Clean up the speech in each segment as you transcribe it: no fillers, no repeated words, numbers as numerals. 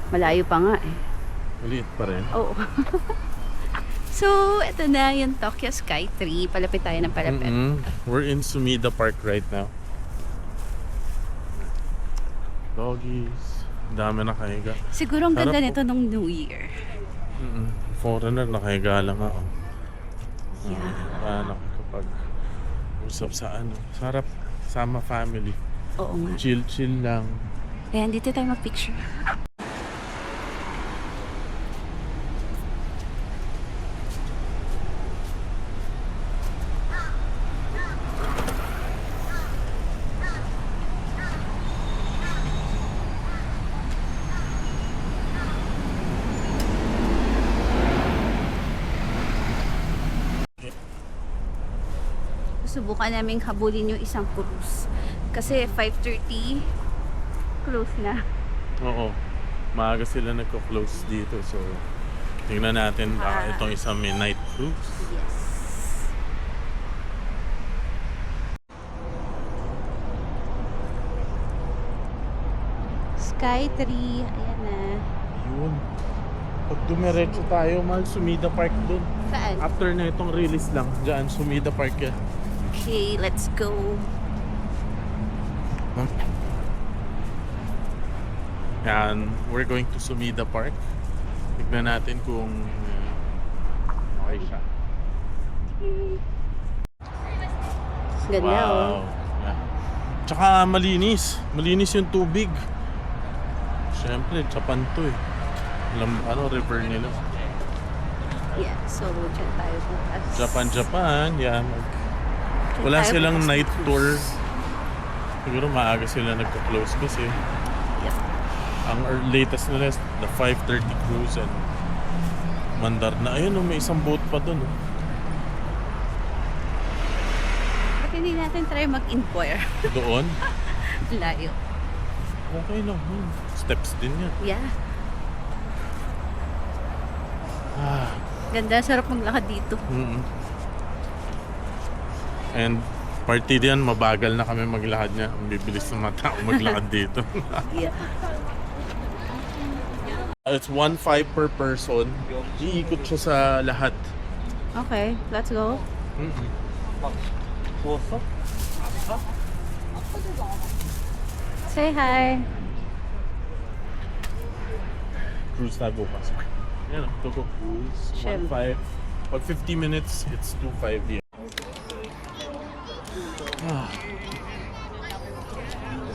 Malayo pa nga eh. Maliit pa rin. Oo. So, ito na yung Tokyo Sky Tree. Palapit tayo ng palapit. We're in Sumida Park right now. Doggies. Dami nakahiga. Siguro ang ganda Sarap nito nung New Year. Foreigner nakahiga lang ako. Yeah. Paano kapag usap sa ano. Sarap. Sama family. Oo nga. Chill lang. Ayan, dito tayo mag-picture. Subukan namin habulin yung isang cruise. Kasi 5:30, close na. Oo. Maaga sila nagko-close dito. So, tingnan natin baka itong isang midnight cruise. Yes. Sky Tree. Ayan na. Yun. Pag dumiretso tayo, mahal Sumida Park dun. Saan? After na itong release lang, dyan, Sumida Park yan. Okay, let's go. Yan, we're going to Sumida Park. Tignan natin kung okay siya. Ganda oh. Yeah. Tsaka malinis. Malinis yung tubig. Siyempre, Japan to eh. River nila. Yeah, so dyan tayo bukas. Japan, yan. Wala tayo silang bukas night ng tour. cruise. Siguro maaga sila nagka-close kasi Yep. ang latest nila is the 5:30 cruise and mandar na. Ayun, may isang boat pa dun. Ba't hindi natin try mag-inquire? Doon. Layo. Okay lang. Steps din yan. Yeah. Ah. Ganda, sarap maglakad dito. And party diyan, mabagal na kami maglakad niya. Ang bibilis ng mga tao maglakad dito. Yeah. It's 1.5 per person. Iikot siya sa lahat. Okay, let's go. Say hi. Cruise tayo bukas. Yan, Tokyo Cruise. Sure. 1.5. Pag 50 minutes, it's 2.5 yan.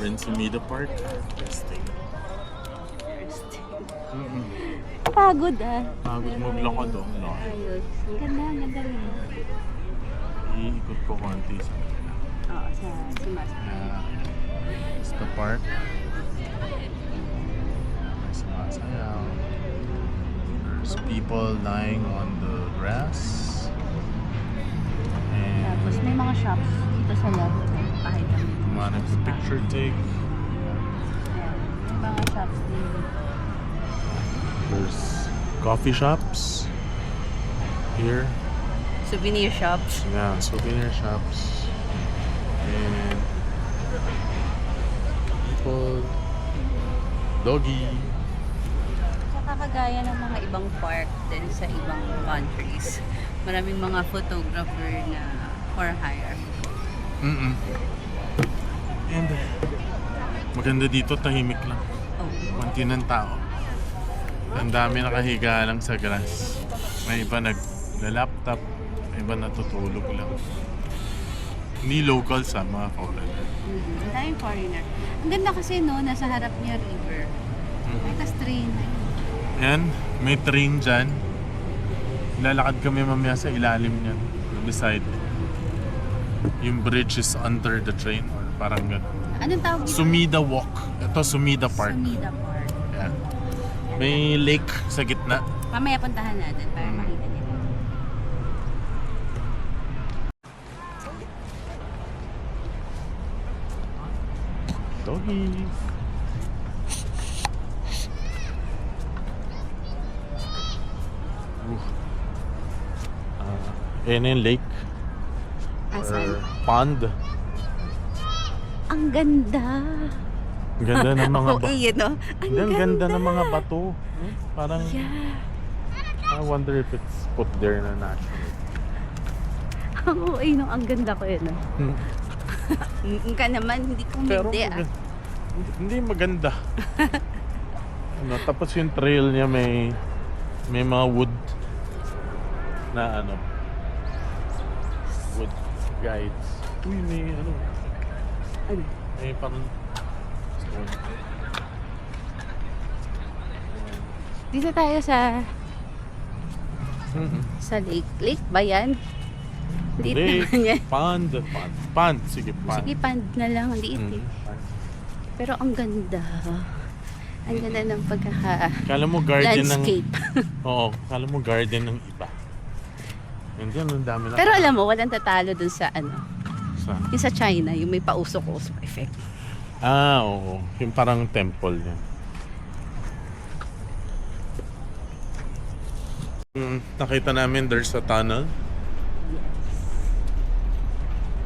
We're in Sumida Park. Resting. Pagod ah. Pagod maglakad oh. Ayos. Ganda, ganda rin. Iikot ko konti sa Oo, sa Sumas. It's the park. Sumasayaw. There's people lying on the grass. Tapos And may mga shops dito sa left. Kahit manage the picture take. may mga shops din. There's coffee shops here. Souvenir shops. Yeah, souvenir shops. And people, doggy. Saka kagaya ng mga ibang park din sa ibang countries. Maraming mga photographer na for hire. And maganda dito, tahimik lang. Oh. Konti ng tao. Ang dami nakahiga lang sa grass. May iba nagla-laptop, may iba natutulog lang. Hindi local sa mga foreigner. Ang daming foreigner. Ang ganda kasi no, nasa harap niya river. May tas train. Yan, may train dyan. Lalakad kami mamaya sa ilalim niyan. Beside. Yung bridge is under the train or parang gano'n. Anong tawag dito? Sumida Walk. Ito, Sumida Park. Sumida Park. Yan. May lake sa gitna. Mamaya puntahan natin para makita nila. Doggies. Yan yung lake Asan? or pond. Ang ganda! Ang ganda ng mga OA, you know? Hindi, ang ganda ng mga bato. Parang, Yeah. I wonder if it's put there na naturally. Ang OA, no? Ang ganda ko yun, no? Ka naman, hindi ko Pero hindi, ah. hindi maganda. Ano, tapos yung trail niya may mga wood na ano, wood guides. Uy, may ano, Ano? may parang stone. Dito tayo sa lake. Lake ba yan? Liit Lake, naman yan. pond. Sige, pond. Sige, pond na lang. Liit eh. Pond. Pero ang ganda. Ang ganda ng Kala mo garden landscape. Oo, kala mo garden ng iba. Hindi, ang dami lang. Pero alam mo, walang tatalo dun sa ano. Saan? Yung sa China, yung may pausok-usok effect. Oo. Yung parang temple niya. Nakita namin there's a tunnel.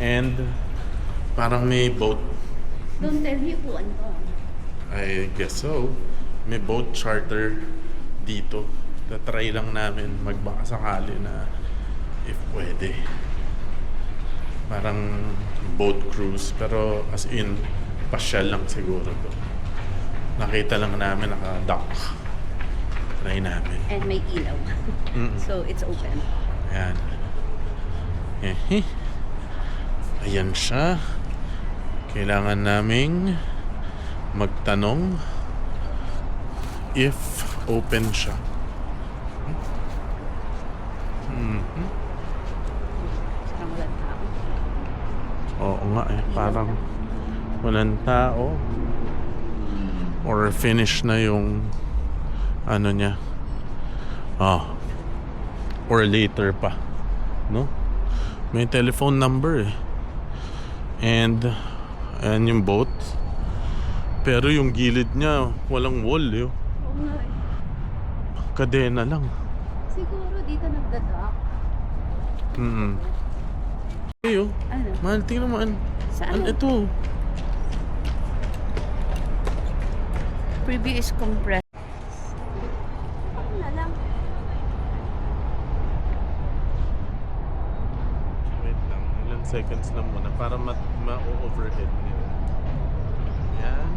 And parang may boat. Don't tell me kung ano. I guess so. May boat charter dito. Tatry lang namin magbaka sakali na if pwede. Parang boat cruise. Pero as in, pasyal lang siguro to. Nakita lang namin naka-dock. Try namin. And may ilaw. So, it's open. Ayan. Ayan siya. Kailangan naming magtanong if open siya. Parang walang tao. Oo nga eh. Parang walang tao. Or finish na yung ano niya. Or later pa. No? May telephone number eh. And ayan yung boat. Pero yung gilid niya walang wall eh. Oo nga eh. Kadena lang. Siguro dito nagdadock. Ayo. Ano? Mahal, tingnan mo Saan? ito. Preview is compressed. Ako na lang. Wait lang, ilang seconds lang muna para ma-overhead nila. Yan.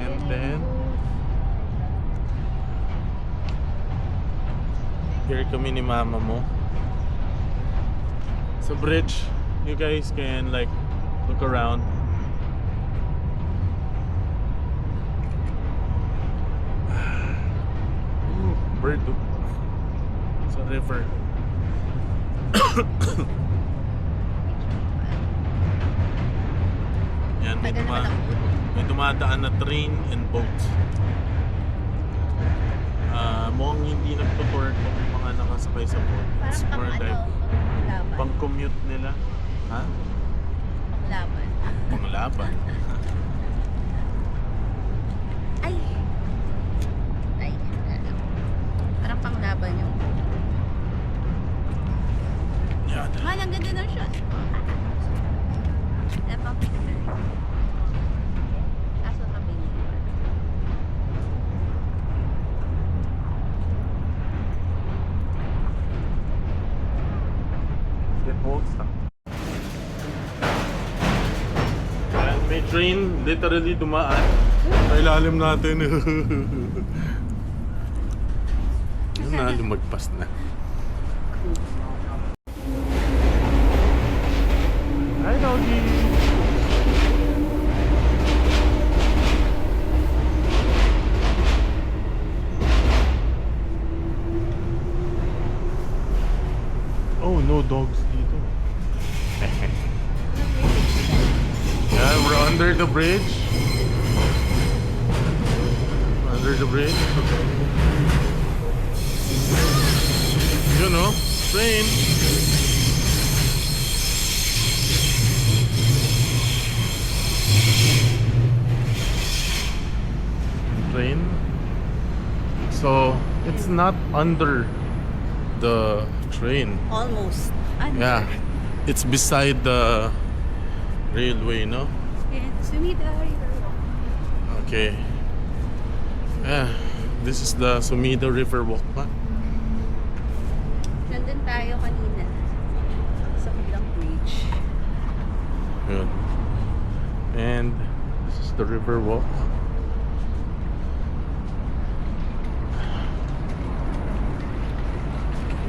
And then here kami ni mama mo. Sa bridge, you guys can like look around. Ooh, bird sa river. Yan, Tagal naman ang ulo. may dumadaan na train and boat. Mukhang hindi nagtutour kung mga nakasakay sa boat. It's Parang more like laban. pang commute nila. Ha? Laban. Panglaban. Ay! Ay. Parang panglaban yung... Yan. Man, ang ganda ng shot. Wala pang picture. Kaso tabi niya. It won't stop. Yan, may train literally dumaan sa ilalim natin. Yun na, lumagpas na. Hi, doggy! Oh, no dogs dito. Yeah, we're under the bridge. Under the bridge. You know, train. Train. So, it's not under the train. Almost. Yeah. It's beside the railway, no? Sumida River Walk. Okay. This is the Sumida River Walk pa. Nandun tayo kanina sa Bilang Bridge. Yun. And this is the river walk.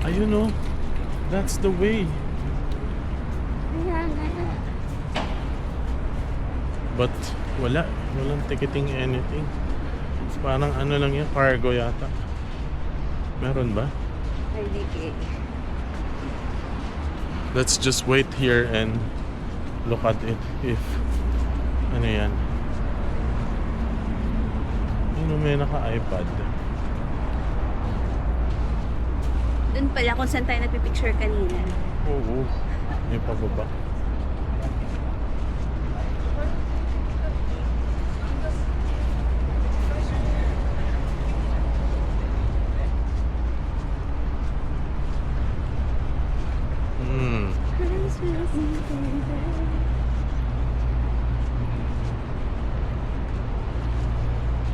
Ayun oh. That's the way. Kaya nga. But walang ticketing anything. Parang ano lang yan, cargo yata. Meron ba? IDK. Let's just wait here and look at it if ano yan. Ano, may naka-iPad. Doon pala kung saan tayo nagpipicture kanina. Oo. May pababa.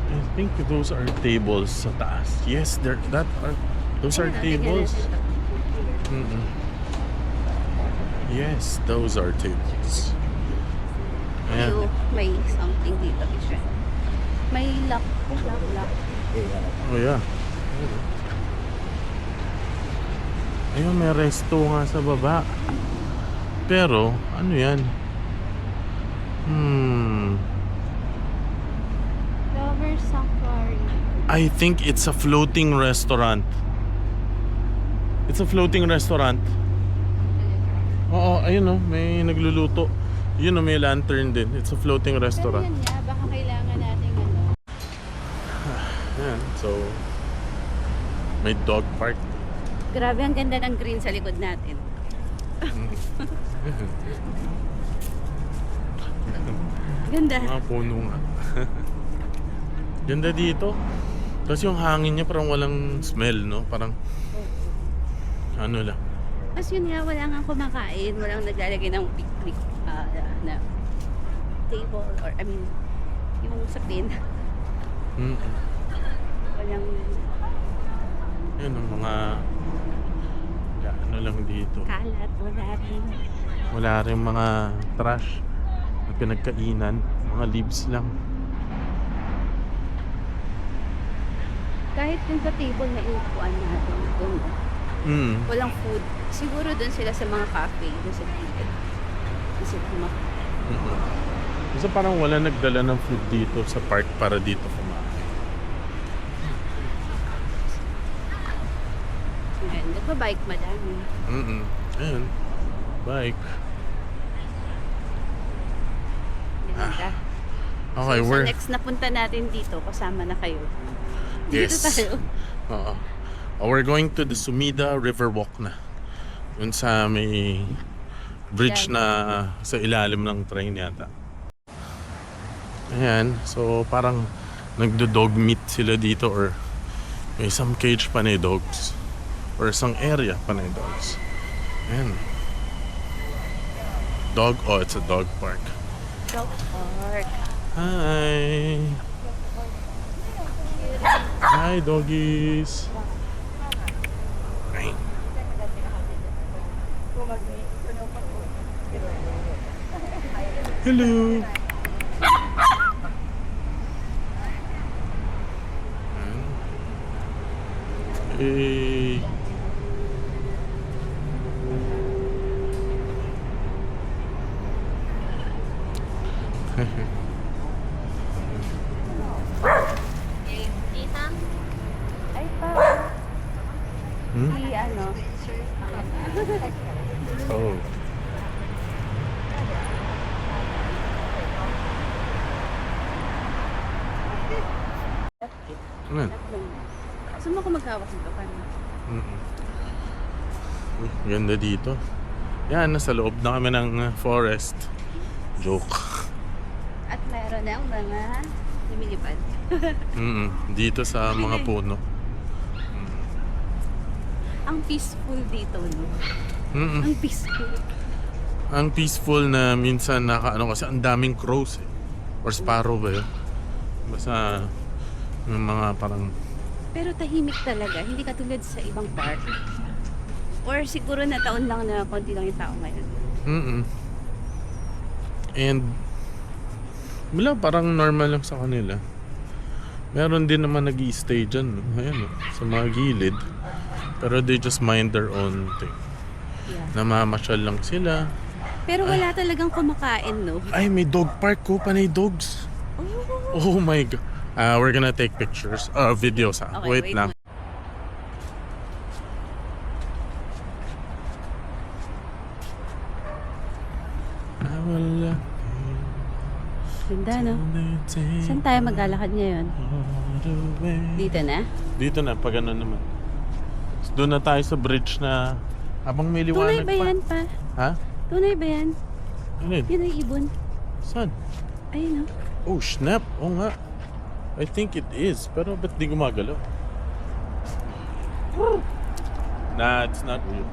I think those are tables sa taas. Yes, those are tables. Mm-mm. Yes, those are tables. Ayan. So, may something dito. Picture. May lock. Lock. Oh yeah. Ayun, may resto nga sa baba. Pero, ano yan? Lover Sanctuary. I think it's a floating restaurant. It's a floating restaurant. Oo, ayun oh, may nagluluto. Yun oh, may lantern din. It's a floating Pero restaurant. yan nga, baka kailangan natin ano. Yan, so may dog park. Grabe, ang ganda ng green sa likod natin. Ganda. Mga puno nga. Ganda dito. Tapos yung hangin niya parang walang smell, no? Parang ano lang. Tapos yun nga, wala nga kumakain. Walang naglalagay ng picnic na table or I mean, yung sapin. Walang Yan ang mga ano lang dito. kalat, wala rin. Wala rin mga trash na pinagkainan. Mga leaves lang. Kahit yung sa table na iupuan natin doon, walang food. Siguro doon sila sa mga cafe, doon sa gilid. Doon sila kumakain. Kasi parang wala nagdala ng food dito sa park para dito kumain. Ayan, nagbabike madami. Ayun. Bike. Ganda. Okay, So, we're... sa next na punta natin dito, kasama na kayo. Yes. Dito tayo. Oo. We're going to the Sumida River Walk na. Yun sa may bridge na sa ilalim ng train yata. Ayan. So parang nagdo-dog meat sila dito or may some cage pa na dogs. Or isang area pa na dogs. Ayan. It's a dog park. Dog park. Hi! Hi, doggies! Hi. Hello! Hey! Ay pa. Si ano? Sir. Oh. Ano? Saan mo ako magkawas nito? Paano? Uy, ganda dito. Yan, nasa loob na kami ng forest. Joke. At meron na ang mga lumilipad. Dito sa mga puno. Ang peaceful dito, no? Mm-mm. Ang peaceful. Ang peaceful na minsan kasi ang daming crows eh. Or sparrow ba yun? Basta yung mga parang Pero tahimik talaga, hindi katulad sa ibang park. Or siguro na taon lang na konti lang yung tao ngayon. and wala, parang normal lang sa kanila. Meron din naman nag-i-stay dyan, no? Ayan, no? Sa mga gilid. Pero they just mind their own thing. Yeah. Namamasyal lang sila. Pero wala talagang kumakain, no? Ay, may dog park ko, panay dogs. Oh. Oh my god. We're gonna take pictures. Videos ha. Okay, Wait wait lang. Ganda, no? Saan tayo maglalakad ngayon? Dito na? Dito na, pag ano naman. Doon na tayo sa bridge na habang may Tunay liwanag ba yan pa? Ha? Tunay ba yan? Ano yun? Yun ay ibon. Saan? Ayun, no? Oh, snap. Oo nga. I think it is. Pero ba't di gumagalaw? Nah, it's not real.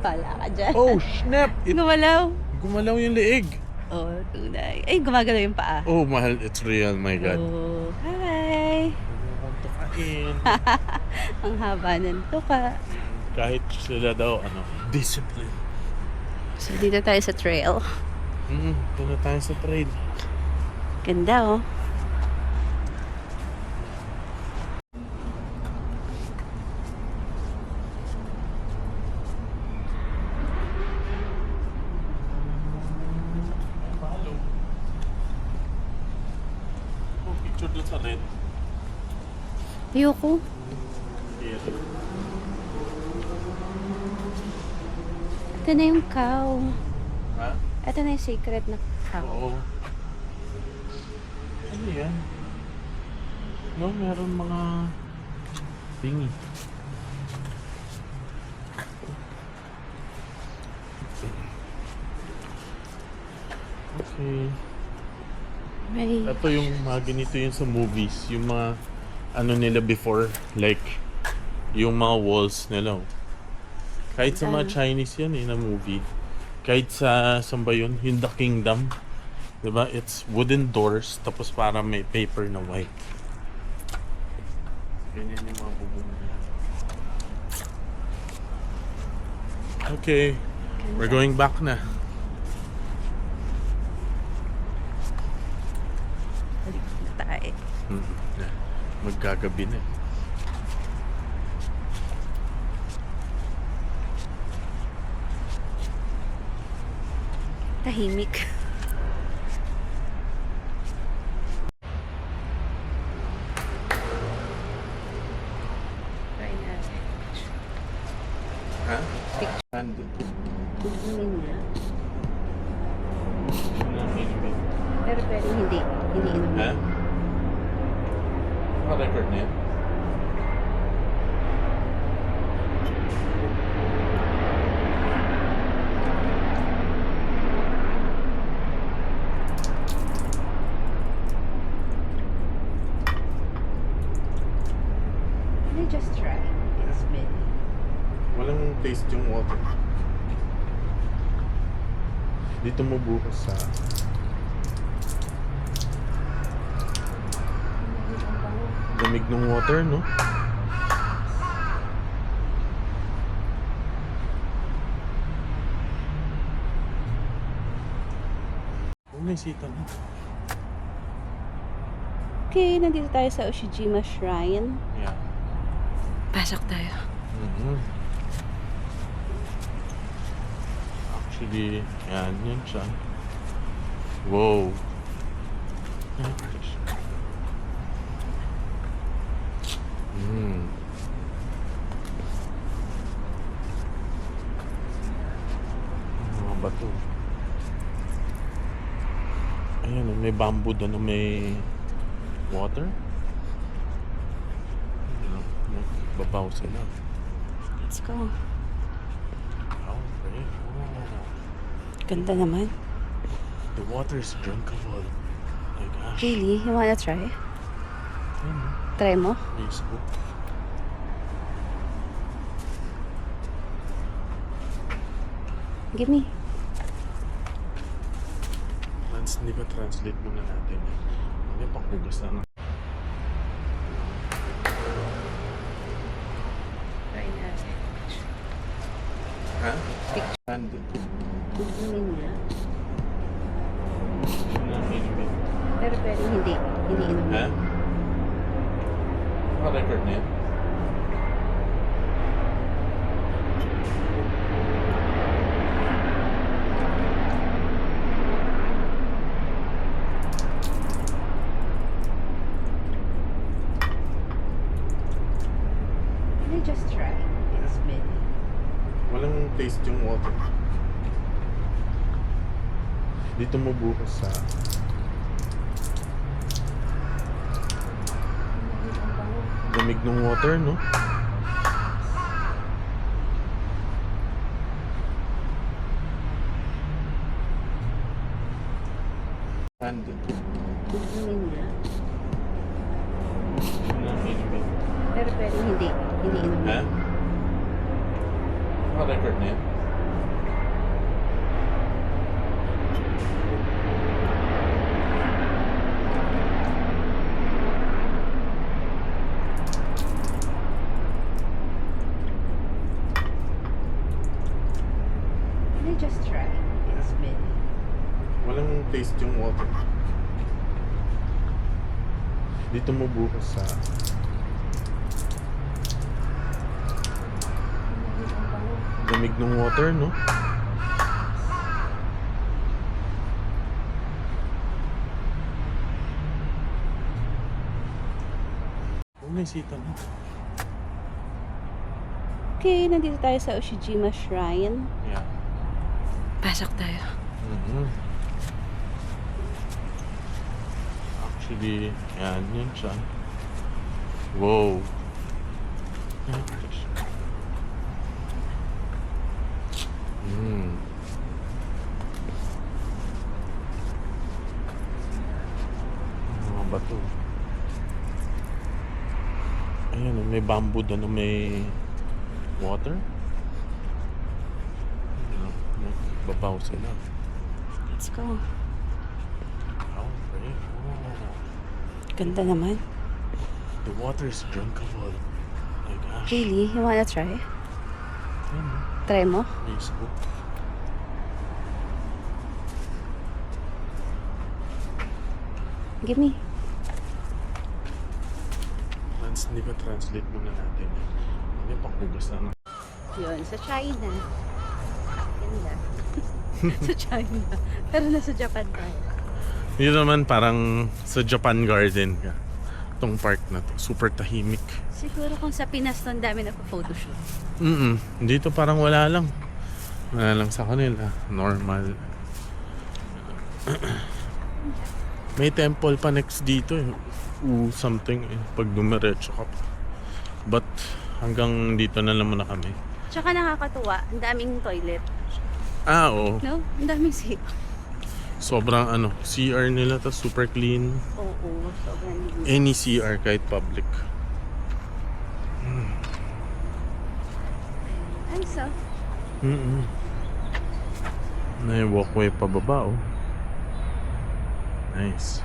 Pala ka dyan. Oh, snap! Gumalaw. Gumalaw yung leeg. Oh, tunay. Ay, gumagalaw yung paa. Oh, mahal. It's real. My God. Oh, hi! Tukain. Ang haba ng tuka. Kahit sila daw, discipline. So, dito tayo sa trail. Ito na tayo sa trail. Ganda, oh. Oh, picture doon sa red. Ayoko. Yeah. Ito na yung cow. Ha? Ito na yung sacred na cow. Oo. Ano yan? No, meron mga thingy. Okay. May... Ito yung mga ganito yun sa movies. Yung mga ano nila before. Like, yung mga walls nila. Kahit sa mga Chinese yan na movie. Kahit sa, saan ba yun? Yung The Kingdom. Diba? It's wooden doors. Tapos parang may paper na white. Ganyan yung mga bubong nila. Okay. We're going back na. Balik na tayo. Magkagabi na. Tahimik. Try natin. Ha? Picture. Nandun. Tingnan niya. Ha? Pero pwedeng hindi. Hindi inom. Ha? Naka-record na yan? Can I just try? It's been... Walang taste yung water. Dito mo bukas sa... Lamig ng water, no? Oh, may sita na. Okay, nandito tayo sa Ushijima Shrine. Yeah. Pasok tayo. Actually, yan siya. Wow. Mga bato. Ayan, may bamboo doon na may water. Babaw sila. Let's go. Okay. Oh. Ganda naman. The water is drinkable. My gosh. Really? You wanna try? Try mo? Facebook. Give me. Lance, hindi ba translate muna natin yan? Ano yung panghugas na? Try natin. Ha? And, Inumin niya. inumin. Pero hindi. Hindi inumin. Ha? Naka-record na yan? Can I just try? It's been. Walang taste yung water. Dito mo bukas sa... Lamig ng water, no? And, Inumin niya. inumin. Pero hindi. Hindi inumin. Ha? Naka-record na yan? Can I just try? It's been. Walang taste yung water. Dito mo bukas sa... Lamig ng water, no? Ano yung sita na? Okay, nandito tayo sa Ushijima Shrine. Yeah. Pasok tayo. Actually, yan, yun siya. Wow. Mga bato. Ayan, may bamboo doon na may water. Babaw sila. Let's go. Okay. Oh. Ganda naman. The water is drinkable. My gosh. Really? You wanna try? Ayan, Try mo? Facebook. Give me. Lance, hindi ba translate muna natin yan? Ano yung panghugas na? Yun, sa China. Ganda. Sa China. Pero nasa Japan tayo. Dito naman parang sa Japan Garden ka. Itong park na to. Super tahimik. Siguro kung sa Pinas to, ang dami na photoshoot. Dito parang wala lang. Wala lang sa kanila. Normal. May temple pa next dito eh. Something eh. Pag dumiretso ka pa. But hanggang dito na lang muna kami. Tsaka nakakatuwa, ang daming toilet. Oo. No? Ang daming safe. Sobrang CR nila tas super clean. Oo, sobrang linis. Any CR kahit public. Ay, so. May walkway pababa oh. Nice.